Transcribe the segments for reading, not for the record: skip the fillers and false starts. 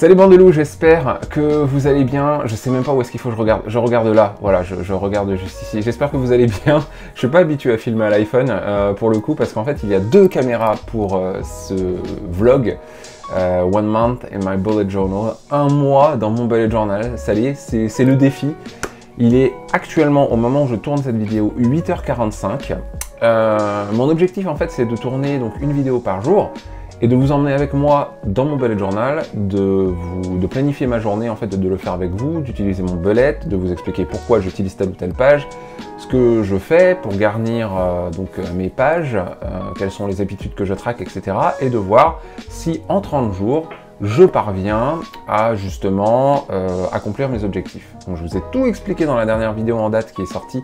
Salut bande de loups, j'espère que vous allez bien. Je sais même pas où est-ce qu'il faut que je regarde. Je regarde là, voilà, je regarde juste ici. J'espère que vous allez bien. Je suis pas habitué à filmer à l'iPhone pour le coup, parce qu'en fait il y a deux caméras pour ce vlog. One month in my bullet journal. Un mois dans mon bullet journal, ça y est, c'est le défi. Il est actuellement, au moment où je tourne cette vidéo, 8h45. Mon objectif en fait c'est de tourner donc une vidéo par jour et de vous emmener avec moi dans mon bullet journal, de planifier ma journée, en fait, de le faire avec vous, d'utiliser mon bullet, de vous expliquer pourquoi j'utilise telle ou telle page, ce que je fais pour garnir mes pages, quelles sont les habitudes que je traque, etc. Et de voir si en 30 jours, je parviens à justement accomplir mes objectifs. Donc je vous ai tout expliqué dans la dernière vidéo en date qui est sortie,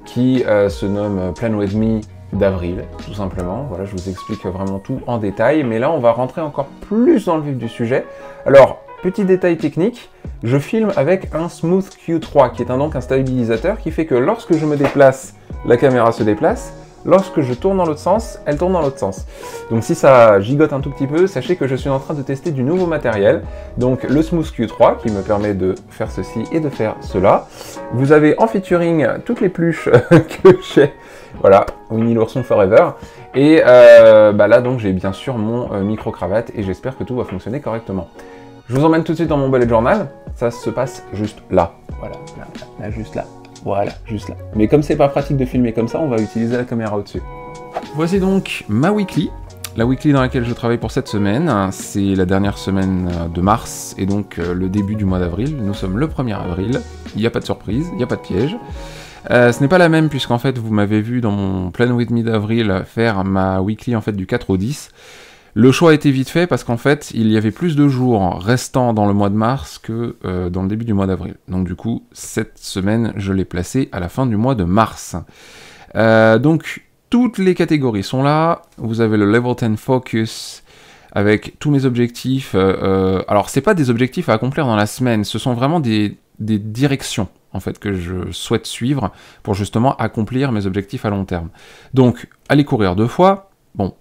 qui se nomme Plan With Me d'avril, tout simplement. Voilà, je vous explique vraiment tout en détail, mais là on va rentrer encore plus dans le vif du sujet. Alors, petit détail technique, je filme avec un Smooth Q3, qui est donc un stabilisateur qui fait que lorsque je me déplace, la caméra se déplace. Lorsque je tourne dans l'autre sens, elle tourne dans l'autre sens. Donc si ça gigote un tout petit peu, sachez que je suis en train de tester du nouveau matériel. Donc le Smooth Q3 qui me permet de faire ceci et de faire cela. Vous avez en featuring toutes les pluches que j'ai. Voilà, Winnie l'ourson forever. Et là donc j'ai bien sûr mon micro-cravate et j'espère que tout va fonctionner correctement. Je vous emmène tout de suite dans mon bullet journal. Ça se passe juste là. Voilà, là juste là. Voilà, juste là. Mais comme c'est pas pratique de filmer comme ça, on va utiliser la caméra au-dessus. Voici donc ma weekly. La weekly dans laquelle je travaille pour cette semaine. C'est la dernière semaine de mars et donc le début du mois d'avril. Nous sommes le 1er avril. Il n'y a pas de surprise, il n'y a pas de piège. Ce n'est pas la même puisqu'en fait vous m'avez vu dans mon Plan With Me d'avril faire ma weekly en fait du 4 au 10. Le choix a été vite fait parce qu'en fait, il y avait plus de jours restants dans le mois de mars que dans le début du mois d'avril. Donc du coup, cette semaine, je l'ai placée à la fin du mois de mars. Donc, toutes les catégories sont là. Vous avez le Level 10 Focus avec tous mes objectifs. Alors, c'est pas des objectifs à accomplir dans la semaine, ce sont vraiment des directions en fait, que je souhaite suivre pour justement accomplir mes objectifs à long terme. Donc, aller courir 2 fois, bon.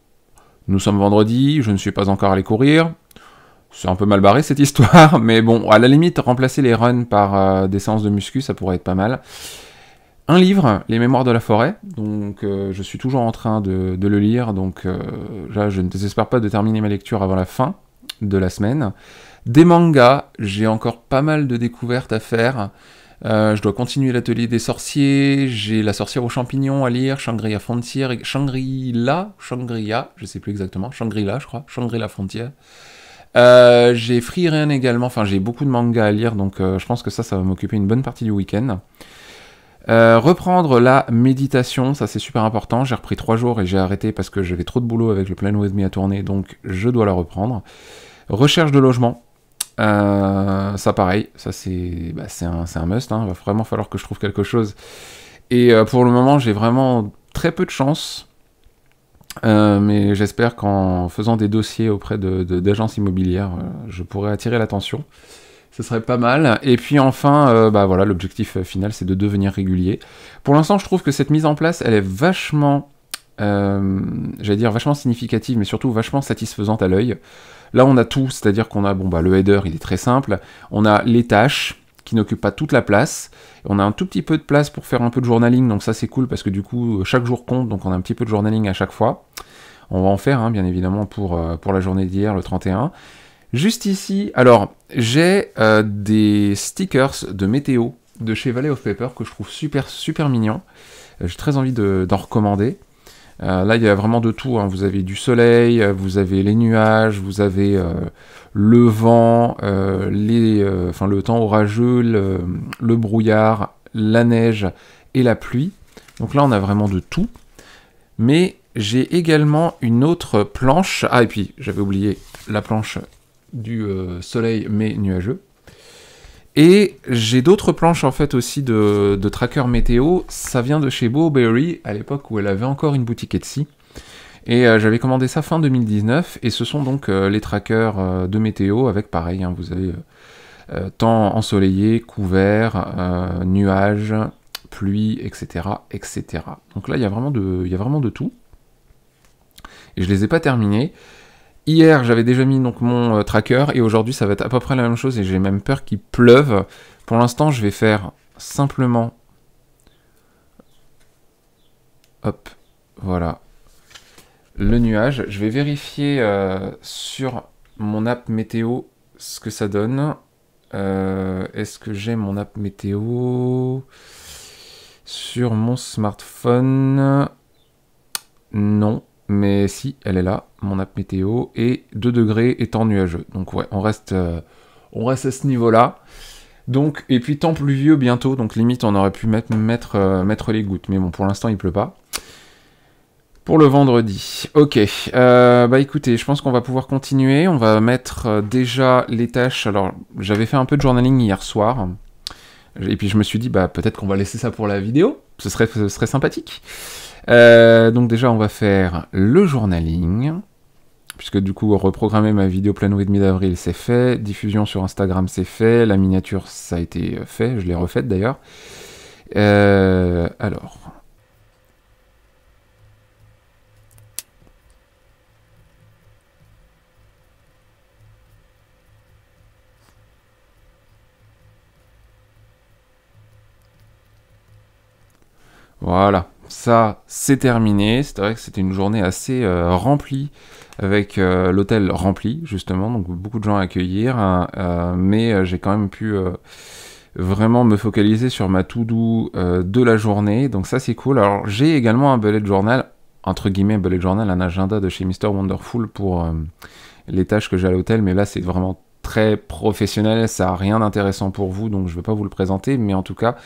Nous sommes vendredi, je ne suis pas encore allé courir. C'est un peu mal barré cette histoire, mais bon, à la limite, remplacer les runs par des séances de muscu, ça pourrait être pas mal. Un livre, Les Mémoires de la Forêt, donc je suis toujours en train de le lire, donc là, je ne désespère pas de terminer ma lecture avant la fin de la semaine. Des mangas, j'ai encore pas mal de découvertes à faire. Je dois continuer l'atelier des sorciers, j'ai La sorcière aux champignons à lire, Shangri-La Frontier, Shangri-La, je sais plus exactement, Shangri-La je crois, Shangri-La Frontier. J'ai Frieren également, enfin j'ai beaucoup de mangas à lire, donc je pense que ça va m'occuper une bonne partie du week-end. Reprendre la méditation, ça c'est super important, j'ai repris 3 jours et j'ai arrêté parce que j'avais trop de boulot avec le Plan With Me à tourner, donc je dois la reprendre. Recherche de logement. Ça pareil, ça c'est un must, hein. Il va vraiment falloir que je trouve quelque chose. Et pour le moment, j'ai vraiment très peu de chance. Mais j'espère qu'en faisant des dossiers auprès d'agences immobilières, je pourrai attirer l'attention. Ce serait pas mal. Et puis enfin, voilà, l'objectif final, c'est de devenir régulier. Pour l'instant, je trouve que cette mise en place, elle est vachement, j'allais dire vachement significative, mais surtout vachement satisfaisante à l'œil. Là, on a tout, c'est-à-dire qu'on a, le header, il est très simple. On a les tâches qui n'occupent pas toute la place. On a un tout petit peu de place pour faire un peu de journaling, donc ça c'est cool parce que du coup, chaque jour compte, donc on a un petit peu de journaling à chaque fois. On va en faire, hein, bien évidemment, pour la journée d'hier, le 31. Juste ici, alors, j'ai des stickers de météo de chez Valley of Paper que je trouve super, super mignons. J'ai très envie d'en recommander. Là, il y a vraiment de tout, hein. Vous avez du soleil, vous avez les nuages, vous avez le vent, le temps orageux, le brouillard, la neige et la pluie. Donc là, on a vraiment de tout. Mais j'ai également une autre planche. Ah, et puis, j'avais oublié la planche du soleil, mais nuageux. Et j'ai d'autres planches en fait aussi de tracker météo, ça vient de chez Bowberry, à l'époque où elle avait encore une boutique Etsy. Et j'avais commandé ça fin 2019, et ce sont donc les trackers de météo avec pareil, hein, vous avez temps ensoleillé, couvert, nuages, pluie, etc., etc. Donc là il y a vraiment de tout. Et je les ai pas terminés. Hier, j'avais déjà mis donc mon tracker et aujourd'hui, ça va être à peu près la même chose et j'ai même peur qu'il pleuve. Pour l'instant, je vais faire simplement... Hop, voilà. Le nuage. Je vais vérifier sur mon app météo ce que ça donne. Est-ce que j'ai mon app météo sur mon smartphone? Non. Mais si, elle est là, mon app météo, et 2 degrés étant nuageux. Donc ouais, on reste à ce niveau-là. Donc, et puis temps pluvieux bientôt, donc limite on aurait pu mettre les gouttes. Mais bon, pour l'instant il pleut pas. Pour le vendredi. Ok, bah écoutez, je pense qu'on va pouvoir continuer. On va mettre déjà les tâches. Alors, j'avais fait un peu de journaling hier soir. Et puis je me suis dit, bah peut-être qu'on va laisser ça pour la vidéo. Ce serait sympathique. Donc déjà, on va faire le journaling, puisque du coup, reprogrammer ma vidéo pleine et demi d'avril, c'est fait. Diffusion sur Instagram, c'est fait. La miniature, ça a été fait. Je l'ai refaite d'ailleurs. Alors... Voilà, ça c'est terminé. C'est vrai que c'était une journée assez remplie, avec l'hôtel rempli justement, donc beaucoup de gens à accueillir, hein, mais j'ai quand même pu vraiment me focaliser sur ma to-do de la journée, donc ça c'est cool. Alors j'ai également un bullet journal, entre guillemets un bullet journal, un agenda de chez Mr. Wonderful pour les tâches que j'ai à l'hôtel, mais là c'est vraiment très professionnel, ça n'a rien d'intéressant pour vous, donc je ne vais pas vous le présenter, mais en tout cas,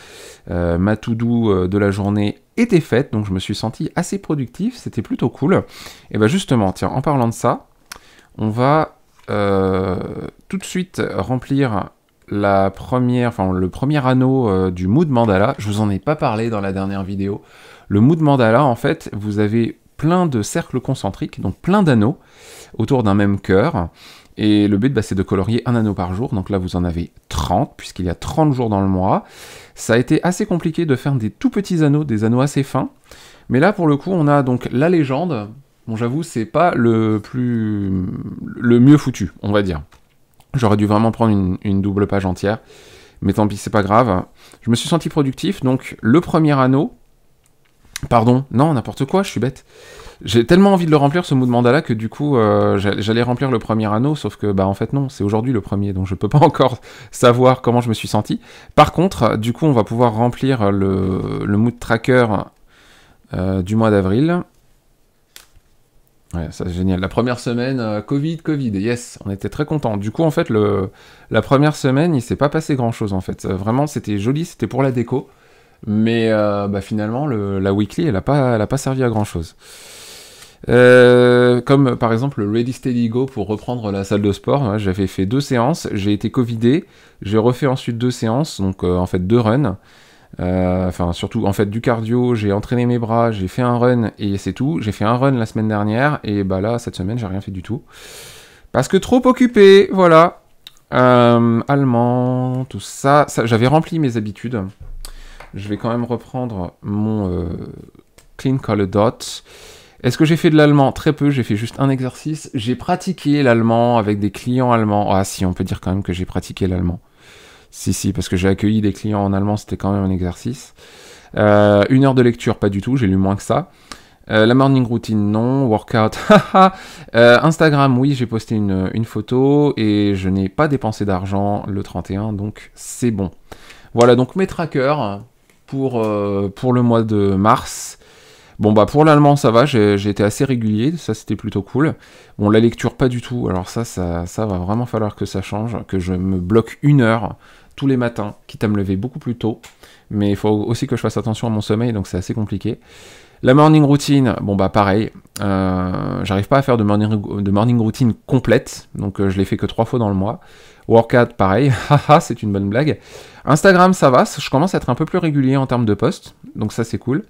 ma to-do de la journée était faite, donc je me suis senti assez productif, c'était plutôt cool. Et bien justement, tiens, en parlant de ça, on va tout de suite remplir le premier anneau du Mood Mandala. Je vous en ai pas parlé dans la dernière vidéo. Le Mood Mandala, en fait, vous avez plein de cercles concentriques, donc plein d'anneaux autour d'un même cœur. Et le but, bah, c'est de colorier un anneau par jour. Donc là, vous en avez 30, puisqu'il y a 30 jours dans le mois. Ça a été assez compliqué de faire des tout petits anneaux, des anneaux assez fins. Mais là, pour le coup, on a donc la légende. Bon, j'avoue, c'est pas le mieux foutu, on va dire. J'aurais dû vraiment prendre une double page entière. Mais tant pis, c'est pas grave. Je me suis senti productif. Donc, le premier anneau... Pardon, non, n'importe quoi, je suis bête. J'ai tellement envie de le remplir, ce Mood Mandala, que du coup, j'allais remplir le premier anneau, sauf que, bah, en fait, non, c'est aujourd'hui le premier, donc je peux pas encore savoir comment je me suis senti. Par contre, du coup, on va pouvoir remplir le Mood Tracker du mois d'avril. Ouais, ça c'est génial. La première semaine, Covid, yes, on était très contents. Du coup, en fait, la première semaine, il s'est pas passé grand-chose, en fait. Vraiment, c'était joli, c'était pour la déco. Mais bah, finalement, la weekly, elle a pas servi à grand chose. Comme par exemple le Ready Steady Go pour reprendre la salle de sport, ouais, j'avais fait 2 séances, j'ai été covidé, j'ai refait ensuite 2 séances, donc en fait 2 runs. Enfin surtout en fait du cardio, j'ai entraîné mes bras, j'ai fait un run et c'est tout. J'ai fait un run la semaine dernière et bah là cette semaine j'ai rien fait du tout. Parce que trop occupé, voilà. Allemand, tout ça j'avais rempli mes habitudes. Je vais quand même reprendre mon Clean Color Dot. Est-ce que j'ai fait de l'allemand? Très peu, j'ai fait juste un exercice. J'ai pratiqué l'allemand avec des clients allemands. Ah si, on peut dire quand même que j'ai pratiqué l'allemand. Si, parce que j'ai accueilli des clients en allemand, c'était quand même un exercice. 1 heure de lecture, pas du tout, j'ai lu moins que ça. La morning routine, non. Workout, Instagram, oui, j'ai posté une photo et je n'ai pas dépensé d'argent le 31, donc c'est bon. Voilà, donc mes trackers pour le mois de mars. Bon, bah pour l'allemand, ça va, j'ai été assez régulier, ça c'était plutôt cool. Bon, la lecture, pas du tout, alors ça va vraiment falloir que ça change, que je me bloque 1 heure tous les matins, quitte à me lever beaucoup plus tôt. Mais il faut aussi que je fasse attention à mon sommeil, donc c'est assez compliqué. La morning routine, bon bah pareil, j'arrive pas à faire de morning routine complète, donc je l'ai fait que 3 fois dans le mois. Workout, pareil, haha, c'est une bonne blague. Instagram, ça va, je commence à être un peu plus régulier en termes de posts, donc ça c'est cool.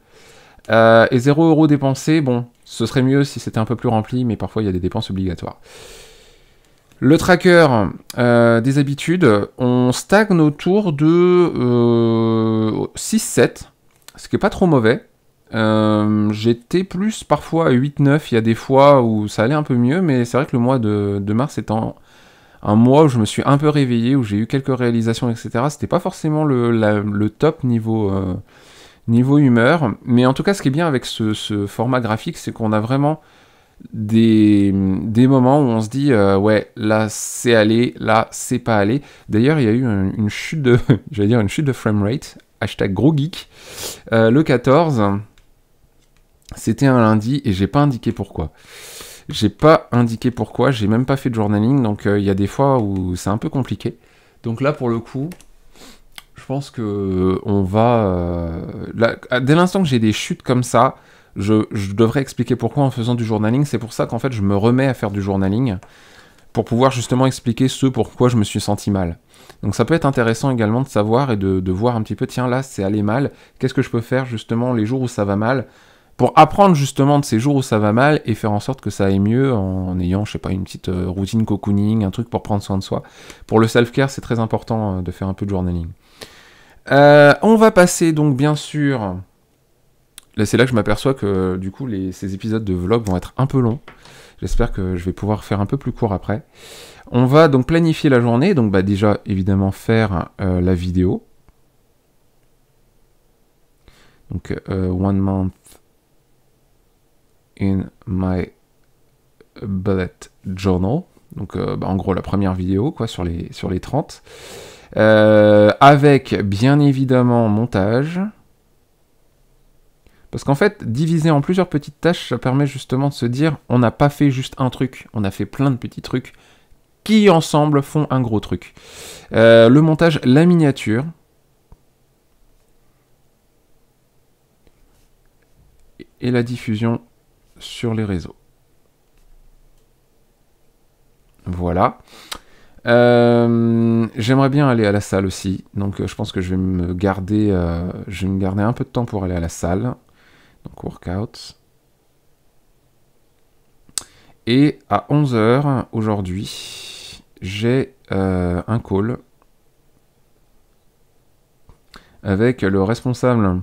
Et 0 € dépensés, bon, ce serait mieux si c'était un peu plus rempli, mais parfois il y a des dépenses obligatoires. Le tracker des habitudes, on stagne autour de 6-7, ce qui est pas trop mauvais. J'étais plus parfois à 8-9, il y a des fois où ça allait un peu mieux, mais c'est vrai que le mois de mars étant un mois où je me suis un peu réveillé, où j'ai eu quelques réalisations, etc. C'était pas forcément le top niveau humeur, mais en tout cas ce qui est bien avec ce format graphique, c'est qu'on a vraiment des moments où on se dit ouais, là c'est allé, là c'est pas allé. D'ailleurs il y a eu une chute de j'allais dire une chute de framerate, hashtag gros geek, le 14. C'était un lundi et j'ai pas indiqué pourquoi. J'ai pas indiqué pourquoi, j'ai même pas fait de journaling, donc il y a des fois où c'est un peu compliqué. Donc là, pour le coup, je pense que on va... là, dès l'instant que j'ai des chutes comme ça, je devrais expliquer pourquoi en faisant du journaling. C'est pour ça qu'en fait, je me remets à faire du journaling, pour pouvoir justement expliquer ce pourquoi je me suis senti mal. Donc ça peut être intéressant également de savoir et de voir un petit peu, tiens là, c'est allé mal, qu'est-ce que je peux faire justement les jours où ça va mal, pour apprendre justement de ces jours où ça va mal et faire en sorte que ça aille mieux en ayant, je sais pas, une petite routine cocooning, un truc pour prendre soin de soi. Pour le self-care, c'est très important de faire un peu de journaling. On va passer donc bien sûr... Là, c'est là que je m'aperçois que du coup ces épisodes de vlog vont être un peu longs. J'espère que je vais pouvoir faire un peu plus court après. On va donc planifier la journée, donc bah déjà évidemment faire la vidéo. Donc one month in my bullet journal, donc en gros la première vidéo quoi sur les 30, avec bien évidemment montage, parce qu'en fait diviser en plusieurs petites tâches, ça permet justement de se dire on n'a pas fait juste un truc, on a fait plein de petits trucs qui ensemble font un gros truc. Le montage, la miniature, et la diffusion sur les réseaux. Voilà. J'aimerais bien aller à la salle aussi, donc je pense que je vais me garder un peu de temps pour aller à la salle. Donc workout. Et à 11h aujourd'hui, j'ai un call avec le responsable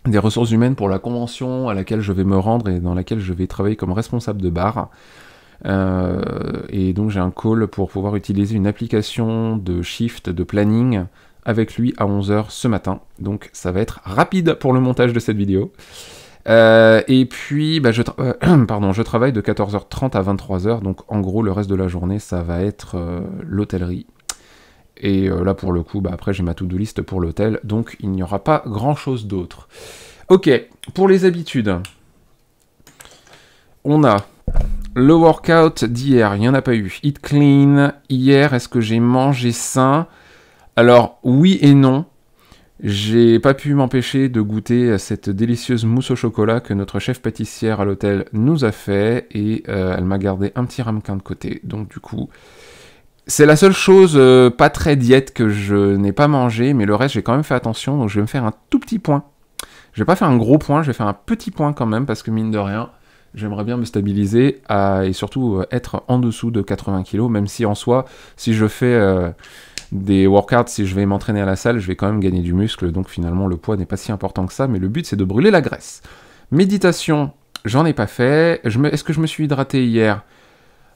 des ressources humaines pour la convention à laquelle je vais me rendre et dans laquelle je vais travailler comme responsable de bar. Et donc j'ai un call pour pouvoir utiliser une application de shift, de planning avec lui à 11h ce matin. Donc ça va être rapide pour le montage de cette vidéo. Et puis bah, je travaille de 14h30 à 23h, donc en gros le reste de la journée ça va être l'hôtellerie. Et là pour le coup, bah, après j'ai ma to-do list pour l'hôtel, donc il n'y aura pas grand chose d'autre. Ok, pour les habitudes, on a le workout d'hier, il n'y en a pas eu. Eat clean, hier, est-ce que j'ai mangé sain? Alors oui et non. J'ai pas pu m'empêcher de goûter cette délicieuse mousse au chocolat que notre chef pâtissière à l'hôtel nous a fait, et elle m'a gardé un petit ramequin de côté. Donc du coup, c'est la seule chose pas très diète que je n'ai pas mangé, mais le reste j'ai quand même fait attention, donc je vais me faire un tout petit point. Je vais pas faire un gros point, je vais faire un petit point quand même, parce que mine de rien, j'aimerais bien me stabiliser et surtout être en dessous de 80 kg, même si en soi, si je fais des workouts, si je vais m'entraîner à la salle, je vais quand même gagner du muscle, donc finalement le poids n'est pas si important que ça, mais le but c'est de brûler la graisse. Méditation, j'en ai pas fait. Est-ce que je me suis hydraté hier?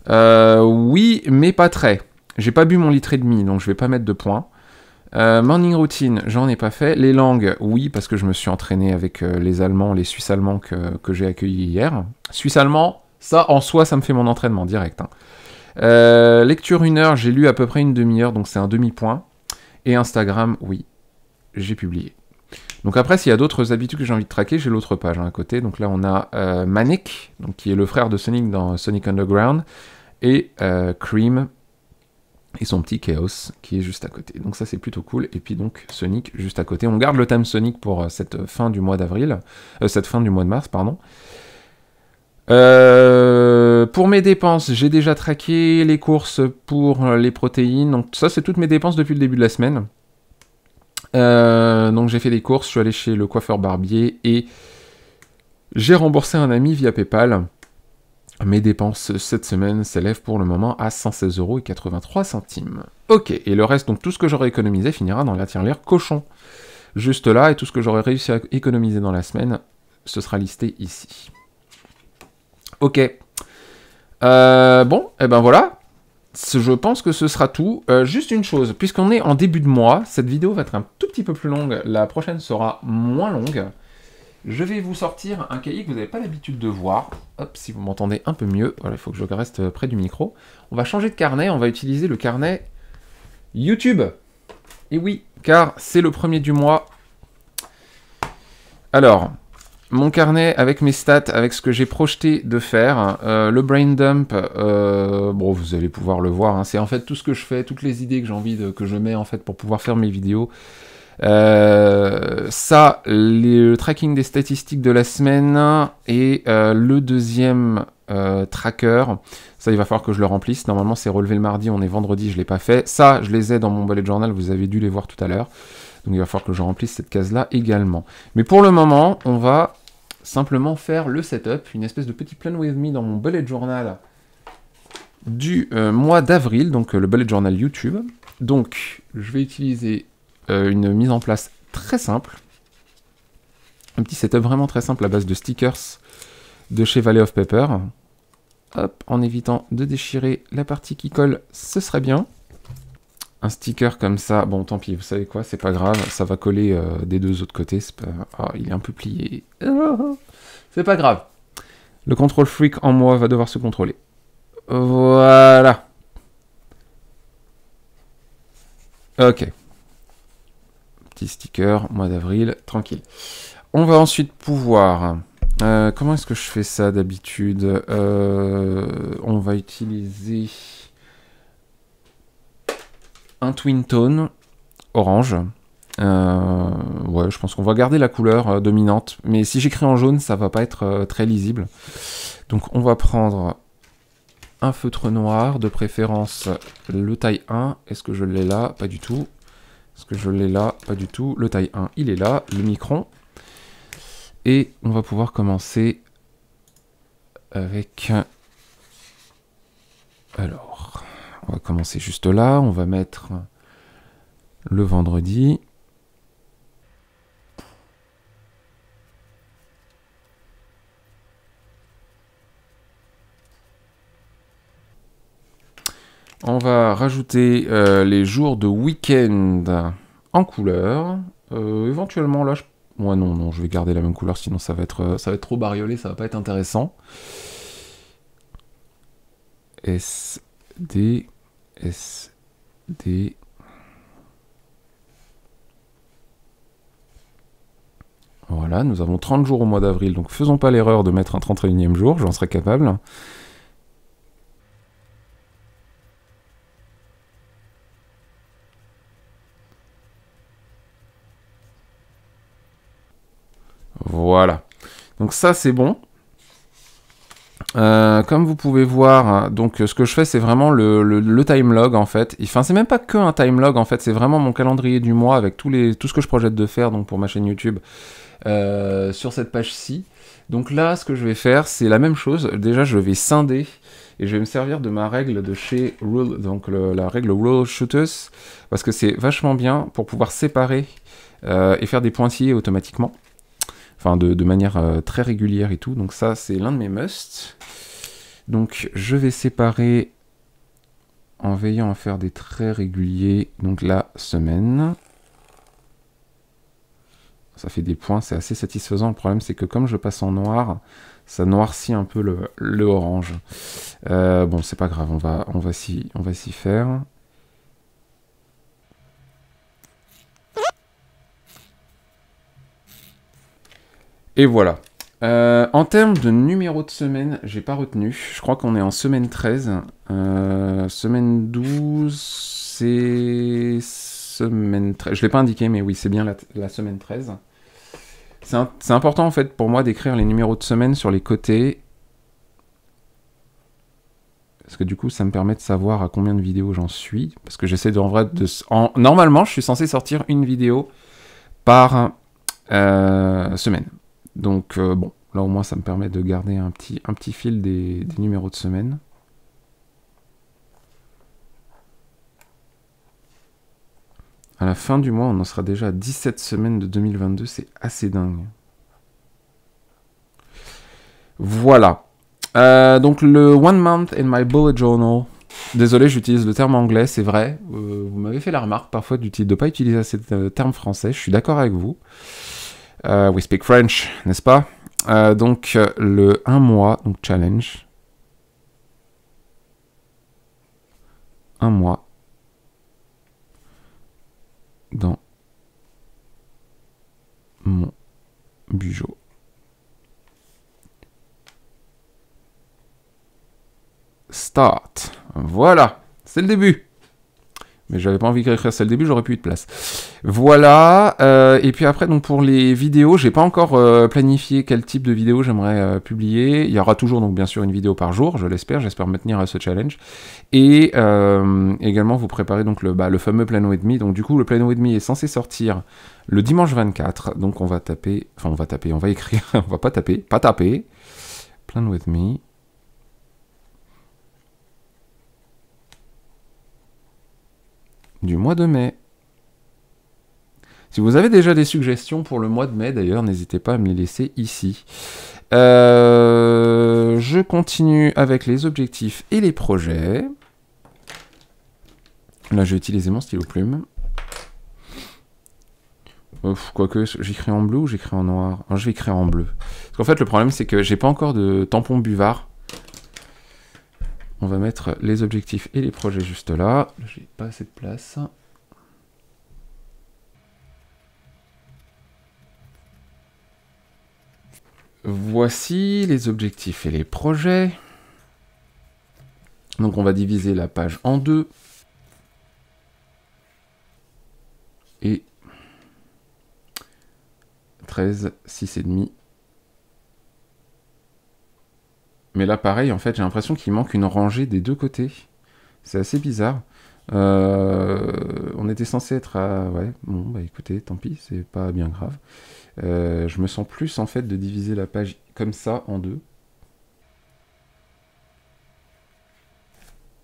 Oui, mais pas très. J'ai pas bu mon litre et demi, donc je vais pas mettre de points. Morning routine, j'en ai pas fait. Les langues, oui, parce que je me suis entraîné avec les Allemands, les Suisses allemands que j'ai accueillis hier. Suisse allemand, ça en soi, ça me fait mon entraînement direct. Hein. Lecture 1 heure, j'ai lu à peu près une demi-heure, donc c'est un demi-point. Et Instagram, oui, j'ai publié. Donc après, s'il y a d'autres habitudes que j'ai envie de traquer, j'ai l'autre page à côté. Donc là, on a Manic, donc, qui est le frère de Sonic dans Sonic Underground, et Cream, et son petit Chaos qui est juste à côté. Donc ça c'est plutôt cool. Et puis donc Sonic juste à côté. On garde le thème Sonic pour cette fin du mois d'avril. Cette fin du mois de mars, pardon. Pour mes dépenses, j'ai déjà traqué les courses pour les protéines. Donc ça c'est toutes mes dépenses depuis le début de la semaine. Donc j'ai fait des courses, je suis allé chez le coiffeur barbier et j'ai remboursé un ami via PayPal. Mes dépenses cette semaine s'élèvent pour le moment à 116,83 €. Ok, et le reste, donc tout ce que j'aurai économisé finira dans la tirelire cochon. Juste là, et tout ce que j'aurai réussi à économiser dans la semaine ce sera listé ici. Ok. Bon, et ben voilà. Je pense que ce sera tout. Juste une chose, puisqu'on est en début de mois, cette vidéo va être un tout petit peu plus longue. La prochaine sera moins longue. Je vais vous sortir un cahier que vous n'avez pas l'habitude de voir. Hop, si vous m'entendez un peu mieux. Voilà, il faut que je reste près du micro. On va changer de carnet. On va utiliser le carnet YouTube. Et oui, car c'est le premier du mois. Alors, mon carnet avec mes stats, avec ce que j'ai projeté de faire. Le brain dump, bon, vous allez pouvoir le voir. Hein, c'est en fait tout ce que je fais, toutes les idées que j'ai envie que je mets en fait pour pouvoir faire mes vidéos. Ça, le tracking des statistiques de la semaine et le deuxième tracker, ça il va falloir que je le remplisse. Normalement c'est relevé le mardi, on est vendredi, je l'ai pas fait. Ça, je les ai dans mon bullet journal, vous avez dû les voir tout à l'heure. Donc il va falloir que je remplisse cette case-là également. Mais pour le moment, on va simplement faire le setup, une espèce de petit plan with me dans mon bullet journal du mois d'avril, donc le bullet journal YouTube. Donc je vais utiliser une mise en place très simple. Un petit setup vraiment très simple à base de stickers de chez Valley of Paper. Hop, en évitant de déchirer la partie qui colle, ce serait bien. Un sticker comme ça, bon tant pis, vous savez quoi, c'est pas grave, ça va coller des deux autres côtés. Pas... Oh, il est un peu plié. C'est pas grave. Le control freak en moi va devoir se contrôler. Voilà. Ok. Petit sticker, mois d'avril, tranquille. On va ensuite pouvoir... comment est-ce que je fais ça d'habitude? On va utiliser un twin tone orange. Ouais, je pense qu'on va garder la couleur dominante. Mais si j'écris en jaune, ça va pas être très lisible. Donc on va prendre un feutre noir, de préférence le taille 1. Est-ce que je l'ai là? Pas du tout. Est-ce que je l'ai là? Pas du tout. Le taille 1, il est là, le micron. Et on va pouvoir commencer avec... Alors, on va commencer juste là. On va mettre le vendredi. On va rajouter les jours de week-end en couleur. Éventuellement, là, ouais, non, je vais garder la même couleur, sinon ça va être trop bariolé, ça va pas être intéressant. S, D, S, D. Voilà, nous avons 30 jours au mois d'avril, donc faisons pas l'erreur de mettre un 31e jour, j'en serais capable. Voilà. Donc ça, c'est bon. Comme vous pouvez voir, donc ce que je fais, c'est vraiment le timelog en fait. Enfin, c'est même pas que un timelog en fait, c'est vraiment mon calendrier du mois avec tout ce que je projette de faire donc pour ma chaîne YouTube sur cette page-ci. Donc là, ce que je vais faire, c'est la même chose. Déjà, je vais scinder et je vais me servir de ma règle de chez Rule, donc la règle Rule Shooters, parce que c'est vachement bien pour pouvoir séparer et faire des pointillés automatiquement. Enfin, de manière très régulière et tout. Donc ça, c'est l'un de mes musts. Donc je vais séparer en veillant à faire des traits réguliers. Donc la semaine. Ça fait des points, c'est assez satisfaisant. Le problème, c'est que comme je passe en noir, ça noircit un peu le orange. Bon, c'est pas grave, on va s'y faire. Et voilà. En termes de numéro de semaine, j'ai pas retenu. Je crois qu'on est en semaine 13. Semaine 12, c'est semaine 13. Je l'ai pas indiqué, mais oui, c'est bien la semaine 13. C'est important en fait pour moi d'écrire les numéros de semaine sur les côtés. Parce que du coup, ça me permet de savoir à combien de vidéos j'en suis. Parce que j'essaie normalement, je suis censé sortir une vidéo par semaine. Donc bon, là au moins ça me permet de garder un petit fil des numéros de semaine. À la fin du mois, on en sera déjà à 17 semaines de 2022, c'est assez dingue. Voilà. Donc le One Month in my Bullet Journal. Désolé, j'utilise le terme anglais, c'est vrai. Vous m'avez fait la remarque parfois de ne pas utiliser ce terme français. Je suis d'accord avec vous. We speak French, n'est-ce pas? Donc le 1 mois, donc challenge. 1 mois dans mon bugeot. Start. Voilà, c'est le début. Mais j'avais pas envie d'écrire c'est le début, j'aurais pu eu de place. Voilà, et puis après, donc pour les vidéos, j'ai pas encore planifié quel type de vidéo j'aimerais publier. Il y aura toujours, donc bien sûr, une vidéo par jour, je l'espère, j'espère me tenir à ce challenge. Et également, vous préparez donc le fameux Plan With Me. Donc du coup, le Plan With Me est censé sortir le dimanche 24. Donc on va taper, enfin on va écrire, on va pas taper, Plan With Me. Du mois de mai. Si vous avez déjà des suggestions pour le mois de mai, d'ailleurs, n'hésitez pas à me les laisser ici. Je continue avec les objectifs et les projets. Là, je vais utiliser mon stylo plume. Quoique, j'écris en bleu ou j'écris en noir? Alors, je vais écrire en bleu. Parce qu'en fait, le problème, c'est que j'ai pas encore de tampon buvard. On va mettre les objectifs et les projets juste là. J'ai pas assez de place. Voici les objectifs et les projets. Donc on va diviser la page en deux. Et 13, 6,5. Mais là, pareil, en fait, j'ai l'impression qu'il manque une rangée des deux côtés. C'est assez bizarre. On était censé être à... Ouais, bon, bah écoutez, tant pis, c'est pas bien grave. Je me sens plus, en fait, de diviser la page comme ça en deux.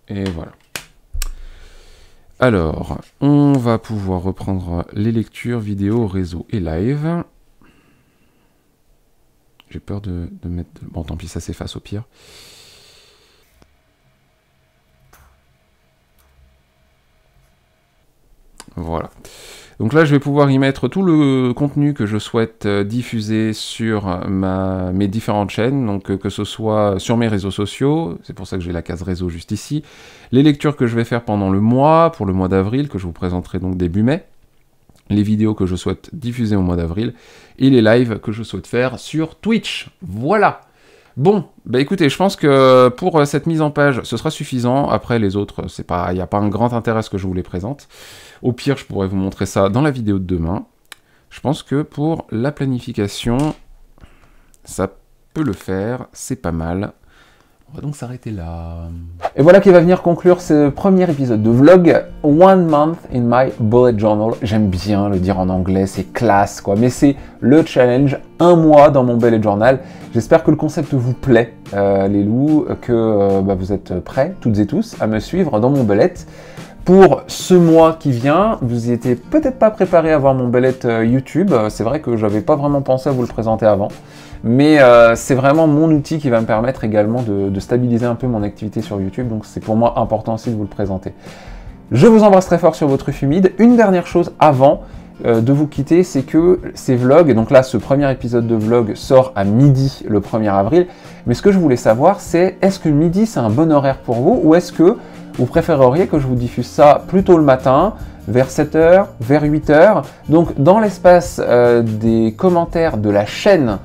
Et voilà. Alors, on va pouvoir reprendre les lectures, vidéo, réseau et live. J'ai peur de mettre... Bon, tant pis, ça s'efface au pire. Voilà. Donc là, je vais pouvoir y mettre tout le contenu que je souhaite diffuser sur mes différentes chaînes, donc que ce soit sur mes réseaux sociaux, c'est pour ça que j'ai la case réseau juste ici, les lectures que je vais faire pendant le mois, pour le mois d'avril, que je vous présenterai donc début mai, les vidéos que je souhaite diffuser au mois d'avril, et les lives que je souhaite faire sur Twitch. Voilà. Bon, bah écoutez, je pense que pour cette mise en page, ce sera suffisant. Après, les autres, il n'y a pas un grand intérêt à ce que je vous les présente. Au pire, je pourrais vous montrer ça dans la vidéo de demain. Je pense que pour la planification, ça peut le faire, c'est pas mal. On va donc s'arrêter là. Et voilà qui va venir conclure ce premier épisode de vlog One Month in my Bullet Journal. J'aime bien le dire en anglais, c'est classe quoi, mais c'est le challenge 1 mois dans mon Bullet Journal. J'espère que le concept vous plaît, les loups, que vous êtes prêts, toutes et tous, à me suivre dans mon bullet. Pour ce mois qui vient, vous n'y étiez peut-être pas préparé à voir mon bullet YouTube. C'est vrai que je n'avais pas vraiment pensé à vous le présenter avant. Mais c'est vraiment mon outil qui va me permettre également de stabiliser un peu mon activité sur YouTube. Donc c'est pour moi important aussi de vous le présenter. Je vous embrasse très fort sur vos truffes humides. Une dernière chose avant de vous quitter, c'est que ces vlogs, et donc là ce premier épisode de vlog sort à midi le 1er avril. Mais ce que je voulais savoir, c'est est-ce que midi c'est un bon horaire pour vous ou est-ce que vous préféreriez que je vous diffuse ça plutôt le matin, vers 7h, vers 8h. Donc dans l'espace des commentaires de la chaîne,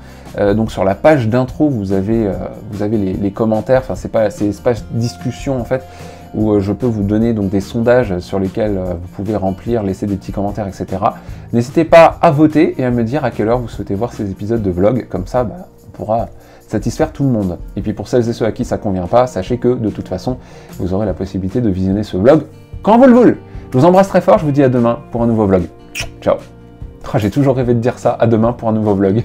donc sur la page d'intro, vous avez les commentaires, enfin c'est espace discussion en fait, où je peux vous donner donc des sondages sur lesquels vous pouvez remplir, laisser des petits commentaires, etc. N'hésitez pas à voter et à me dire à quelle heure vous souhaitez voir ces épisodes de vlog, comme ça on pourra satisfaire tout le monde. Et puis pour celles et ceux à qui ça convient pas, sachez que de toute façon, vous aurez la possibilité de visionner ce vlog quand vous le voulez. Je vous embrasse très fort, je vous dis à demain pour un nouveau vlog. Ciao. J'ai toujours rêvé de dire ça, à demain pour un nouveau vlog.